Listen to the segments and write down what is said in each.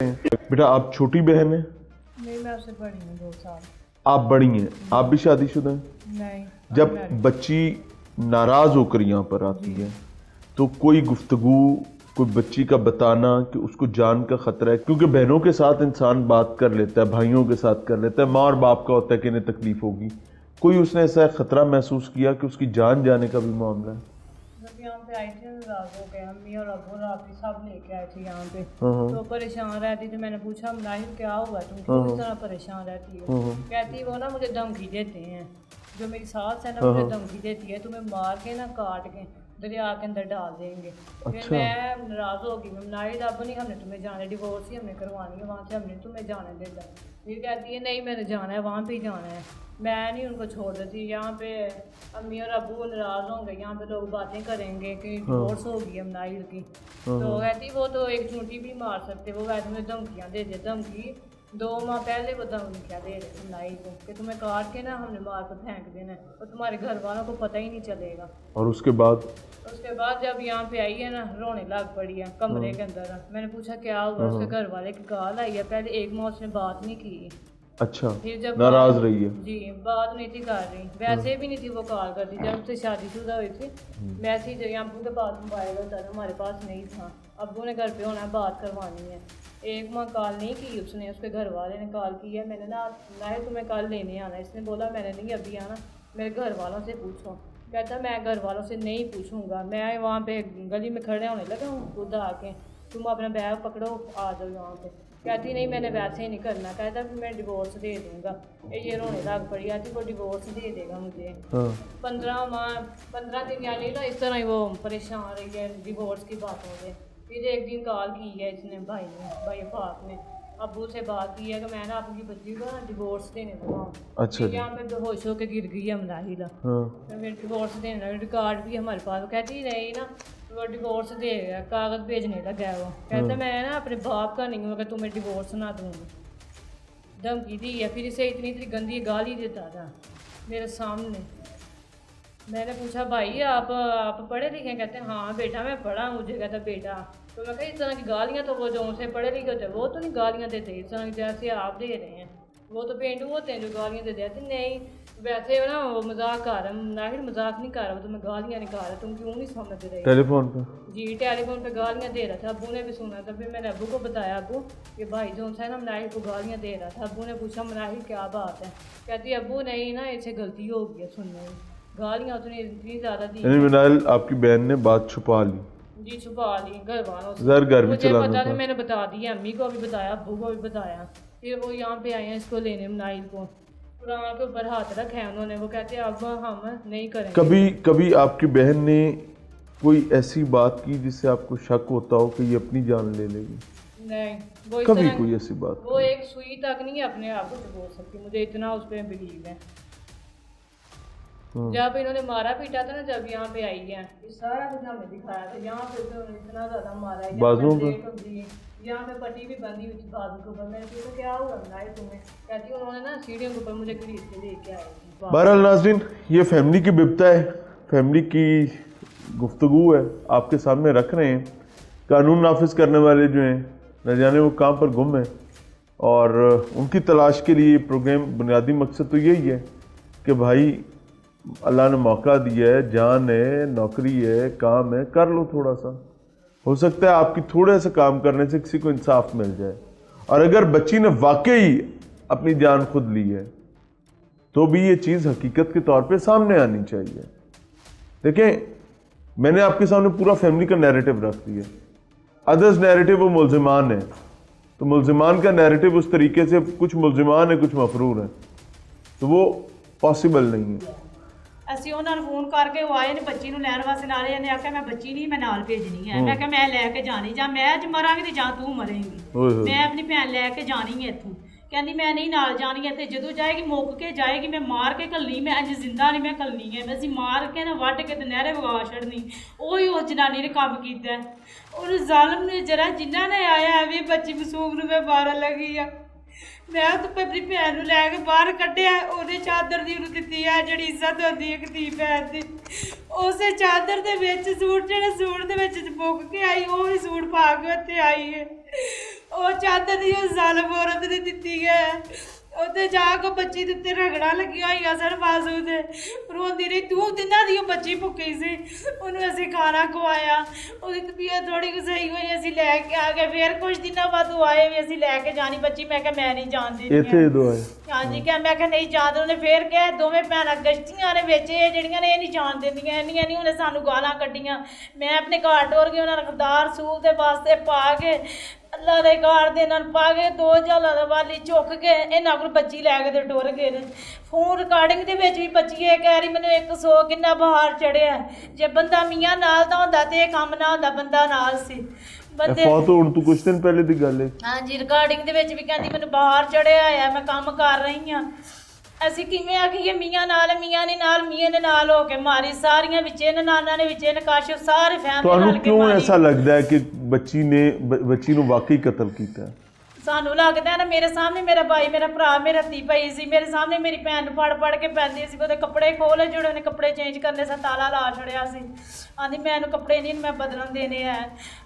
बेटा आप छोटी बहन है? नहीं, मैं उससे बड़ी हूँ 2 साल। आप बड़ी हैं, आप भी शादीशुदा हैं? नहीं। जब बच्ची नाराज होकर यहाँ पर आती है तो कोई गुफ्तगू, कोई बच्ची का बताना कि उसको जान का खतरा है, क्योंकि बहनों के साथ इंसान बात कर लेता है, भाइयों के साथ कर लेता है, माँ और बाप का होता है कि इन्हें तकलीफ होगी, कोई उसने ऐसा खतरा महसूस किया कि उसकी जान जाने का भी मामला है? जब यहाँ पे आई थी नाराज हो गए, अम्मी और अबू राफी सब लेके आए थे यहाँ पे, हाँ। तो परेशान रहती थी। मैंने पूछा मुनाहिर क्या हुआ, तुम क्यों इस तरह परेशान रहती हो? कहती वो ना मुझे धमकी देते हैं, जो मेरी सास है ना मुझे धमकी देती है, तुम्हें मार के ना काट के दरिया के अंदर डाल देंगे। फिर मैं नाराज हो गई, मैं मुनाहिर अब नहीं हमने तुम्हें जाना, डिवोर्स ही हमने करवानी है, वहाँ से हमने तुम्हें जाने देता। फिर कहती है नहीं मैंने जाना है, वहाँ पे ही जाना है, मैं नहीं उनको छोड़ देती। यहाँ पे अम्मी और अबू नाराज होंगे, यहाँ पे लोग बातें करेंगे कि डिवोर्स हो गई है मुनाहिर की, तो कहती वो तो एक चूंटी भी मार सकते, वो वैसे में धमकियाँ दे दे। धमकी 2 माह पहले वो धमकियाँ दे रहे मुनाहिर को कि तुम्हें काट के ना हमने मार कर फेंक देना है, और तुम्हारे घर वालों को पता ही नहीं चलेगा। और उसके बाद जब यहाँ पे आई है ना रोने लग पड़ी है कमरे के अंदर। मैंने पूछा क्या हुआ, उसके घर वाले की कॉल आई है, पहले 1 माह उसने बात नहीं की। अच्छा, फिर जब नाराज रही है? जी, बात नहीं थी कर रही, वैसे भी नहीं थी वो कॉल करती। जब उससे शादीशुदा हुई थी मैसेज अब्बू के पास मोबाइल होता था, हमारे पास नहीं था, अब्बू ने घर पे होना है, बात करवानी है। 1 माह कॉल नहीं की उसने, उसके घर वाले ने कॉल की है। मैंने ना तुम्हें कल लेने आना, इसने बोला मैंने नहीं अभी आना, मेरे घर वालों से पूछो। कहता मैं घर वालों से नहीं पूछूंगा, मैं वहाँ पे गली में खड़े होने लगा हूँ, खुद आके तुम अपना बैग पकड़ो आ जाओ यहाँ पे। कहती नहीं मैंने वैसे ही नहीं करना। कहता फिर मैं डिवोर्स दे दूँगा। ये रोने लग पड़ी, आती वो डिवोर्स दे देगा मुझे। 15 दिन यानी ना इस तरह ही वो परेशान रही है डिवोर्स की बातों से। फिर एक दिन कॉल की है इसने भाई पाक ने, अब्बू से बात की है कि मैं ना अपनी बच्ची को ना डिवोर्स देने लगा। अच्छा, यहाँ पे बेहोश होकर गिर गई है मुनाहिर, मैं डिवोर्स देने लगा, रिकॉर्ड भी हमारे पास। कहती नहीं ना वो डिवोर्स देगा, कागज़ भेजने लगा है वो। कहता मैं ना अपने बाप का नहीं हूँ अगर तुम्हें डिवोर्स ना दूँगी। धमकी दी है, फिर इसे इतनी गंदी गाली देता था मेरे सामने। मैंने पूछा भाई आप पढ़े लिखे? कहते हैं हाँ बेटा मैं पढ़ा, मुझे कहता बेटा। तो मैं कहा इस तरह की गालियाँ तो वो जो उनसे पढ़े लिखे होते हैं वो तो नहीं गालियाँ देते इस तरह की जैसे आप दे रहे हैं, वो तो पेंडू होते हैं जो गालियाँ दे देते। नहीं वैसे ना वो मजाक कर रहा है, नाहिर मजाक नहीं कर रहा, वो तुम्हें गालियाँ नहीं कर रहा, तुम क्यों नहीं समझ रहे? टेलीफोन पे? जी, टेलीफोन पे गालियाँ दे रहा था। अब्बू ने भी सुना था। फिर मैंने अब्बू को बताया, अब्बू कि भाई जो है ना नाहिर को गालियाँ दे रहा था। अब्बू ने पूछा नाहिर क्या बात है? कहती अब्बू नहीं ना इसे गलती हो गई है सुनने में, गालियाँ उसने इतनी ज़्यादा दी। आपकी बहन ने बात छुपा ली? जी छुपा ली घर वालों से, मुझे पता था, मैंने बता दिया, अम्मी को भी बताया, अब्बू को भी बताया। फिर वो यहाँ पे आए हैं इसको लेने मुनाहिर को, कुरान के ऊपर हाथ रखे हैं उन्होंने। वो कहते हैं अब हम नहीं करेंगे। कभी आपकी बहन ने कोई ऐसी बात की जिससे आपको शक होता हो कि ये अपनी जान ले लेगी? नहीं, वो कभी कोई ऐसी बात? वो एक सुई तक नहीं अपने आप को बोल सकती, मुझे इतना उस पर बिलीव है। जब इन्होंने मारा पीटा था ना, जब यहाँ पे आई है, ये सारा कुछ हमें दिखाया था। यहाँ पे तो इतना ज्यादा मारा है, यहाँ पे पट्टी भी बंदी हुई थी बाजू के ऊपर। मैंने पूछा क्या हुआ नाहिर तुम्हें? कहती उन्होंने ना सीढ़ियों के ऊपर मुझे खरीद के लेके आए। बहरहाल नाज़रीन, ये फैमिली की बिपता है, फैमिली की गुफ्तगू है, आपके सामने रख रहे हैं। कानून नाफिज करने वाले जो हैं न जाने वो कहाँ पर गुम हैं, और उनकी तलाश के लिए प्रोग्राम बुनियादी मकसद तो यही है कि भाई अल्लाह ने मौका दिया है, जान है, नौकरी है, काम है, कर लो थोड़ा सा। हो सकता है आपकी थोड़े से काम करने से किसी को इंसाफ मिल जाए। और अगर बच्ची ने वाकई अपनी जान खुद ली है तो भी ये चीज़ हकीकत के तौर पे सामने आनी चाहिए। देखें, मैंने आपके सामने पूरा फैमिली का नैरेटिव रख दिया। अदर्स नैरेटिव वो मुल्जिमान है, तो मुल्जिमान का नैरेटिव उस तरीके से, कुछ मुल्जिमान है कुछ मफरूर है, तो वो पॉसिबल नहीं है। ਅਸੀਂ ਉਹਨਾਂ ਨੂੰ ਫੋਨ ਕਰਕੇ ਉਹ ਆਏ ਨੇ ਬੱਚੀ ਨੂੰ ਲੈਣ ਵਾਸਤੇ, ਨਾਲੇ ਇਹਨੇ ਆਖਿਆ ਮੈਂ ਬੱਚੀ ਨਹੀਂ ਮੈਂ ਨਾਲ ਭੇਜਣੀ ਹੈ। ਮੈਂ ਕਿਹਾ ਮੈਂ ਲੈ ਕੇ ਜਾਣੀ, ਜਾਂ ਮੈਂ ਅੱਜ ਮਰਾਂਗੀ ਤੇ ਜਾਂ ਤੂੰ ਮਰੇਂਗੀ, ਮੈਂ ਆਪਣੀ ਭੈਣ ਲੈ ਕੇ ਜਾਣੀ ਹੈ ਇੱਥੋਂ। ਕਹਿੰਦੀ ਮੈਂ ਨਹੀਂ ਨਾਲ ਜਾਣੀ ਹੈ, ਤੇ ਜਦੋਂ ਜਾਏਗੀ ਮੁੱਕ ਕੇ ਜਾਏਗੀ, ਮੈਂ ਮਾਰ ਕੇ ਘੱਲਣੀ, ਮੈਂ ਅੱਜ ਜ਼ਿੰਦਾ ਨਹੀਂ ਮੈਂ ਘੱਲਣੀ ਹੈ, ਮੈਂ ਅਸੀਂ ਮਾਰ ਕੇ ਨਾ ਵੱਢ ਕੇ ਤੇ ਨਹਿਰੇ ਵਗਾ ਛੱਡਣੀ। ਉਹੀ ਉਸ ਜਨਾਨੀ ਨੇ ਕੰਮ ਕੀਤਾ, ਉਹਨੂੰ ਜ਼ਾਲਮ ਨੇ ਜਰਾ ਜਿਨ੍ਹਾਂ ਨੇ ਆਇਆ ਐਵੇਂ ਬੱਚੀ ਮਾਸੂਮ ਨੂੰ ਮੈਂ ਮਾਰਨ ਲੱਗੀ ਆ। ਮੈਂ ਤਾਂ ਆਪਣੀ ਭੈਣ ਨੂੰ ਲੈ ਕੇ ਬਾਹਰ ਕੱਢਿਆ, ਉਹਨੇ ਚਾਦਰ ਦੀ ਉਹਨੂੰ ਦਿੱਤੀ ਹੈ ਜਿਹੜੀ ਇੱਜ਼ਤ ਹੁੰਦੀ ਹੈ ਧੀ ਭੈਣ ਦੀ। ਉਸੇ ਚਾਦਰ ਦੇ ਵਿੱਚ ਸੂਟ, ਜਿਹੜੇ ਸੂਟ ਦੇ ਵਿੱਚ ਮੁੱਕ ਕੇ ਆਈ, ਉਹ ਹੀ ਸੂਟ ਪਾ ਕੇ ਉੱਥੇ ਆਈ ਹੈ। ਉਹ ਚਾਦਰ ਦੀ ਉਹ ਜ਼ਾਲਮ ਔਰਤ ਨੇ ਦਿੱਤੀ ਹੈ। ਉੱਥੇ ਜਾ ਕੇ ਬੱਚੀ ਦੇ ਉੱਤੇ ਰਗੜਾ ਲੱਗੀਆਂ ਹੋਈਆਂ ਸਨ ਬਾਜ਼ੂ ਤੇ, ਰੋਂਦੀ ਰਹੀ। ਤੂੰ ਦਿਨਾਂ ਦੀ ਉਹ ਬੱਚੀ ਭੁੱਖੀ ਸੀ, ਉਹਨੂੰ ਅਸੀਂ ਖਾਣਾ ਖਵਾਇਆ, ਉਹਦੀ ਤਬੀਅਤ ਥੋੜੀ ਕੁ ਸਹੀ ਹੋਈ, ਅਸੀਂ ਲੈ ਕੇ ਆ ਗਏ। ਫਿਰ ਕੁਝ ਦਿਨਾਂ ਬਾਅਦ ਉਹ ਆਏ ਵੀ ਅਸੀਂ ਲੈ ਕੇ ਜਾਣੀ ਬੱਚੀ। ਮੈਂ ਕਿਹਾ ਮੈਂ ਨਹੀਂ ਜਾਣਦੀ ਇੱਥੇ ਦਵਾਈ ਹਾਂਜੀ ਕਿਹਾ, ਮੈਂ ਕਿਹਾ ਨਹੀਂ ਜਾਣ। ਉਹਨੇ ਫੇਰ ਕਿਹਾ ਦੋਵੇਂ ਭੈਣਾਂ ਗਸ਼ਤੀਆਂ ਨੇ ਵਿੱਚ ਇਹ ਜਿਹੜੀਆਂ ਨੇ ਇਹ ਨਹੀਂ ਜਾਣ ਦਿੰਦੀਆਂ, ਇੰਨੀਆਂ ਨਹੀਂ। ਉਹਨੇ ਸਾਨੂੰ ਗਾਲਾਂ ਕੱਢੀਆਂ। ਮੈਂ ਆਪਣੇ ਘਰ ਟੋਰ ਕੇ ਉਹਨਾਂ ਨੂੰ ਖੁਦਾਰ ਸੂਲ ਦੇ ਵਾਸਤੇ ਪਾ ਕੇ ਅੱਲਾ ਦੇ ਘਰ ਦੇ ਨਾਲ ਪਾ ਕੇ 2 ਝਾਲਾਂ ਦਾ ਵਾਲੀ ਚੁੱਕ ਕੇ ਇਹਨਾਂ ਕੋਲ ਬੱਚੀ ਲੈ ਕੇ ਤੇ ਟੁਰ ਗਏ ਨੇ। ਫੋਨ ਰਿਕਾਰਡਿੰਗ ਦੇ ਵਿੱਚ ਵੀ ਬੱਚੀ ਇਹ ਕਹਿ ਰਹੀ ਮੈਨੂੰ 100 ਕਿੰਨਾ ਬਹਾਰ ਚੜਿਆ। ਜੇ ਬੰਦਾ ਮੀਆਂ ਨਾਲ ਤਾਂ ਹੁੰਦਾ ਤੇ ਇਹ ਕੰਮ ਨਾ ਹੁੰਦਾ, ਬੰਦਾ ਨਾਲ ਸੀ ਬੰਦੇ। ਫੋਟੋ ਹੁਣ ਤੋਂ ਕੁਝ ਦਿਨ ਪਹਿਲੇ ਦੀ ਗੱਲ ਹੈ। ਹਾਂਜੀ ਰਿਕਾਰਡਿੰਗ ਦੇ ਵਿੱਚ ਵੀ ਕਹਿੰਦੀ ਮੈਨੂੰ ਬਾਹਰ ਚੜਿਆ ਆ, ਮੈਂ ਕੰਮ ਕਰ ਰਹੀ ਹਾਂ। ਅਸੀਂ ਕਿਵੇਂ ਆਖੀਏ ਮੀਆਂ ਨਾਲ, ਮੀਆਂ ਨੇ ਨਾਲ, ਮੀਆਂ ਨੇ ਨਾਲ ਹੋ ਕੇ ਮਾਰੀ। ਸਾਰੀਆਂ ਵਿੱਚੇ ਨਨਾਨਾ ਨੇ ਵਿੱਚੇ ਨਕਾਸ਼ਫ ਸਾਰੇ ਫੈਮਿਲੀ ਤੁਹਾਨੂੰ ਨਾਲ ਕੇ ਕਿਉਂ ਮਾਰੀ। ਐਸਾ ਲੱਗਦਾ ਹੈ ਕਿ ਬੱਚੀ ਨੂੰ ਵਾਕਈ ਕਤਲ ਕੀਤਾ ਹੈ? ਸਾਨੂੰ ਲੱਗਦਾ ਨਾ ਮੇਰੇ ਸਾਹਮਣੇ ਮੇਰਾ ਭਾਈ, ਮੇਰਾ ਭਰਾ, ਮੇਰਾ ਧੀ ਭਾਈ ਸੀ, ਮੇਰੇ ਸਾਹਮਣੇ ਮੇਰੀ ਭੈਣ ਨੂੰ ਫੜ ਕੇ ਪੈਂਦੀ ਸੀ। ਉਹਦੇ ਕੱਪੜੇ ਖੋਲੇ ਜਿਹੜੇ ਉਹਨੇ ਕੱਪੜੇ ਚੇਂਜ ਕਰਨੇ ਸੀ, ਤਾਲਾ ਲਾ ਛੜਿਆ ਸੀ। ਆਂਦੀ ਮੈਨੂੰ ਕੱਪੜੇ ਨਹੀਂ ਮੈਂ ਬਦਲਣ ਦੇਣੇ ਆ।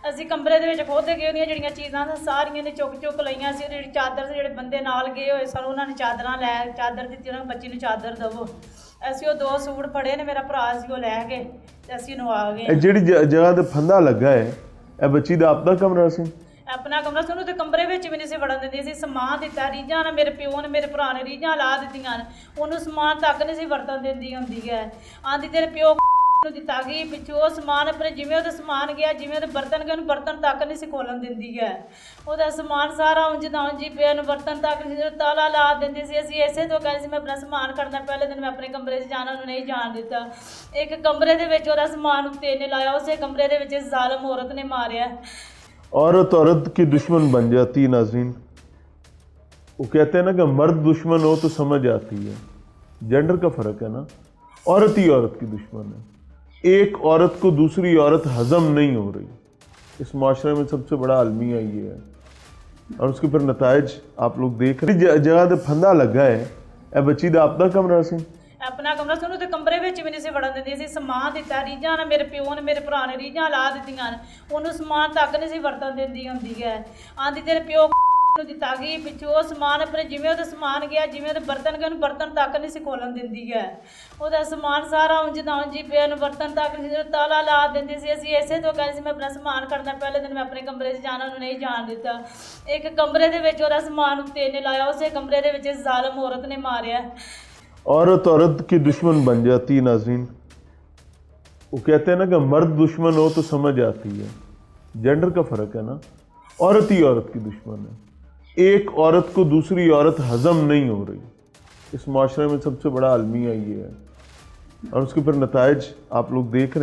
ਅਸੀਂ ਕਮਰੇ ਦੇ ਵਿੱਚ ਖੁਦ ਗਏ, ਉਹਦੀਆਂ ਜਿਹੜੀਆਂ ਚੀਜ਼ਾਂ ਸੀ ਸਾਰੀਆਂ ਨੇ ਚੁੱਕ ਲਈਆਂ ਸੀ। ਜਿਹੜੀ ਚਾਦਰ ਸੀ, ਜਿਹੜੇ ਬੰਦੇ ਨਾਲ ਗਏ ਹੋਏ ਸਨ ਉਹਨਾਂ ਨੇ ਚਾਦਰ ਦਿੱਤੀ, ਉਹਨਾਂ ਬੱਚੀ ਨੂੰ ਚਾਦਰ ਦੇਵੋ। ਅਸੀਂ ਉਹ 2 ਸੂਟ ਫੜੇ ਨੇ, ਮੇਰਾ ਭਰਾ ਸੀ ਉਹ ਲੈ ਕੇ ਤੇ ਅਸੀਂ ਉਹਨੂੰ ਆ ਗਏ। ਇਹ ਜਿਹੜੀ ਜਗ੍ਹਾ ਤੇ ਫੰਦਾ ਲੱਗਾ ਹੈ ਇਹ ਬੱਚੀ ਦਾ ਆਪਣਾ ਕਮਰਾ ਸੀ? ਆਪਣਾ ਕਮਰਾ ਸੀ। ਉਹਨੂੰ ਤੇ ਕਮਰੇ ਵਿੱਚ ਵੀ ਨਹੀਂ ਸੀ ਵੜਨ ਦਿੰਦੀ ਸੀ। ਸਮਾਨ ਦਿੱਤਾ ਰੀਝਾਂ ਨਾਲ, ਮੇਰੇ ਪਿਓ ਨੇ ਮੇਰੇ ਭਰਾ ਨੇ ਰੀਝਾਂ ਲਾ ਦਿੱਤੀਆਂ ਨੇ, ਉਹਨੂੰ ਸਮਾਨ ਤੱਕ ਨਹੀਂ ਸੀ ਵਰਤਣ ਦਿੰਦੀ ਹੁੰਦੀ ਹੈ। ਆਂਦੀ ਤੇਰੇ ਪਿਓ ਨੂੰ ਦਿੱਤਾ ਗਈ ਪਿੱਛੋਂ ਸਮਾਨ ਆਪਣੇ, ਜਿਵੇਂ ਉਹਦਾ ਸਮਾਨ ਗਿਆ, ਜਿਵੇਂ ਉਹਦੇ ਬਰਤਨ ਗਏ, ਉਹਨੂੰ ਬਰਤਨ ਤੱਕ ਨਹੀਂ ਸੀ ਖੋਲਣ ਦਿੰਦੀ ਹੈ। ਉਹਦਾ ਸਮਾਨ ਸਾਰਾ ਉਂਝ ਦਾ ਉਂਝ ਹੀ ਪਿਆ, ਉਹਨੂੰ ਬਰਤਨ ਤੱਕ ਨਹੀਂ ਸੀ, ਤਾਲਾ ਲਾ ਦਿੰਦੀ ਸੀ। ਅਸੀਂ ਇਸੇ ਤੋਂ ਕਹਿੰਦੇ ਸੀ ਮੈਂ ਆਪਣਾ ਸਮਾਨ ਕੱਢਣਾ। ਪਹਿਲੇ ਦਿਨ ਮੈਂ ਆਪਣੇ ਕਮਰੇ 'ਚ ਜਾਣਾ, ਉਹਨੂੰ ਨਹੀਂ ਜਾਣ ਦਿੱਤਾ। ਇੱਕ ਕਮਰੇ ਦੇ ਵਿੱਚ ਉਹਦਾ ਸਮਾਨ ਉੱਤੇ ਨੇ ਲਾਇਆ, ਉਸੇ ਕਮਰੇ ਦੇ ਵਿੱਚ ਜ਼ਾਲਮ ਔਰਤ ਨੇ ਮਾਰਿਆ। औरत की दुश्मन बन जाती है। नाज़रीन, वो कहते हैं ना कि मर्द दुश्मन हो तो समझ आती है। जेंडर का फ़र्क है ना, औरत ही औरत की दुश्मन है। एक औरत को दूसरी औरत हज़म नहीं हो रही। इस माशरे में सबसे बड़ा अलमिया ये है और उसके फिर नताइज आप लोग देख रहे। जगह पर फंदा लगा है, ए बच्ची दा अपना कमरा सी? ਆਪਣਾ ਕਮਰਾ ਸੀ। ਉਹਨੂੰ ਤੇ ਕਮਰੇ ਵਿੱਚ ਵੀ ਨਹੀਂ ਸੀ ਵੜਨ ਦਿੰਦੀ ਸੀ। ਸਮਾਨ ਦਿੱਤਾ ਰੀਝਾਂ ਨਾਲ, ਮੇਰੇ ਪਿਓ ਨੇ ਮੇਰੇ ਭਰਾ ਨੇ ਰੀਝਾਂ ਲਾ ਦਿੱਤੀਆਂ ਨੇ, ਉਹਨੂੰ ਸਮਾਨ ਤੱਕ ਨਹੀਂ ਸੀ ਵਰਤਣ ਦਿੰਦੀ ਹੁੰਦੀ ਹੈ। ਆਂਦੀ ਤੇਰੇ ਪਿਓ ਨੂੰ ਦਿੱਤਾ ਗਈ ਪਿੱਛੋਂ ਸਮਾਨ ਆਪਣੇ, ਜਿਵੇਂ ਉਹਦਾ ਸਮਾਨ ਗਿਆ, ਜਿਵੇਂ ਉਹਦੇ ਬਰਤਨ ਗਏ, ਉਹਨੂੰ ਬਰਤਨ ਤੱਕ ਨਹੀਂ ਸੀ ਖੋਲਣ ਦਿੰਦੀ ਹੈ। ਉਹਦਾ ਸਮਾਨ ਸਾਰਾ ਉਂਝ ਦਾ ਉਂਝ ਹੀ ਪਿਆ, ਉਹਨੂੰ ਬਰਤਨ ਤੱਕ ਨਹੀਂ ਸੀ, ਤਾਲਾ ਲਾ ਦਿੰਦੀ ਸੀ। ਅਸੀਂ ਇਸੇ ਤੋਂ ਕਹਿੰਦੇ ਸੀ ਮੈਂ ਆਪਣਾ ਸਮਾਨ ਕੱਢਣਾ। ਪਹਿਲੇ ਦਿਨ ਮੈਂ ਆਪਣੇ ਕਮਰੇ 'ਚ ਜਾਣਾ, ਉਹਨੂੰ ਨਹੀਂ ਜਾਣ ਦਿੱਤਾ। ਇੱਕ ਕਮਰੇ ਦੇ ਵਿੱਚ ਉਹਦਾ ਸਮਾਨ ਉੱਤੇ ਨੇ ਲਾਇਆ, ਉਸੇ ਕਮਰੇ ਦੇ ਵਿੱਚ ਜ਼ਾਲਮ ਔਰਤ ਨੇ ਮਾਰਿਆ। औरत की दुश्मन बन जाती है। नाज़रीन, वो कहते हैं ना कि मर्द दुश्मन हो तो समझ आती है। जेंडर का फ़र्क है ना, औरत ही औरत की दुश्मन है। एक औरत को दूसरी औरत हज़म नहीं हो रही। इस माशरे में सबसे बड़ा अलमिया ये है और उसके फिर नताइज आप लोग देख रहे हैं।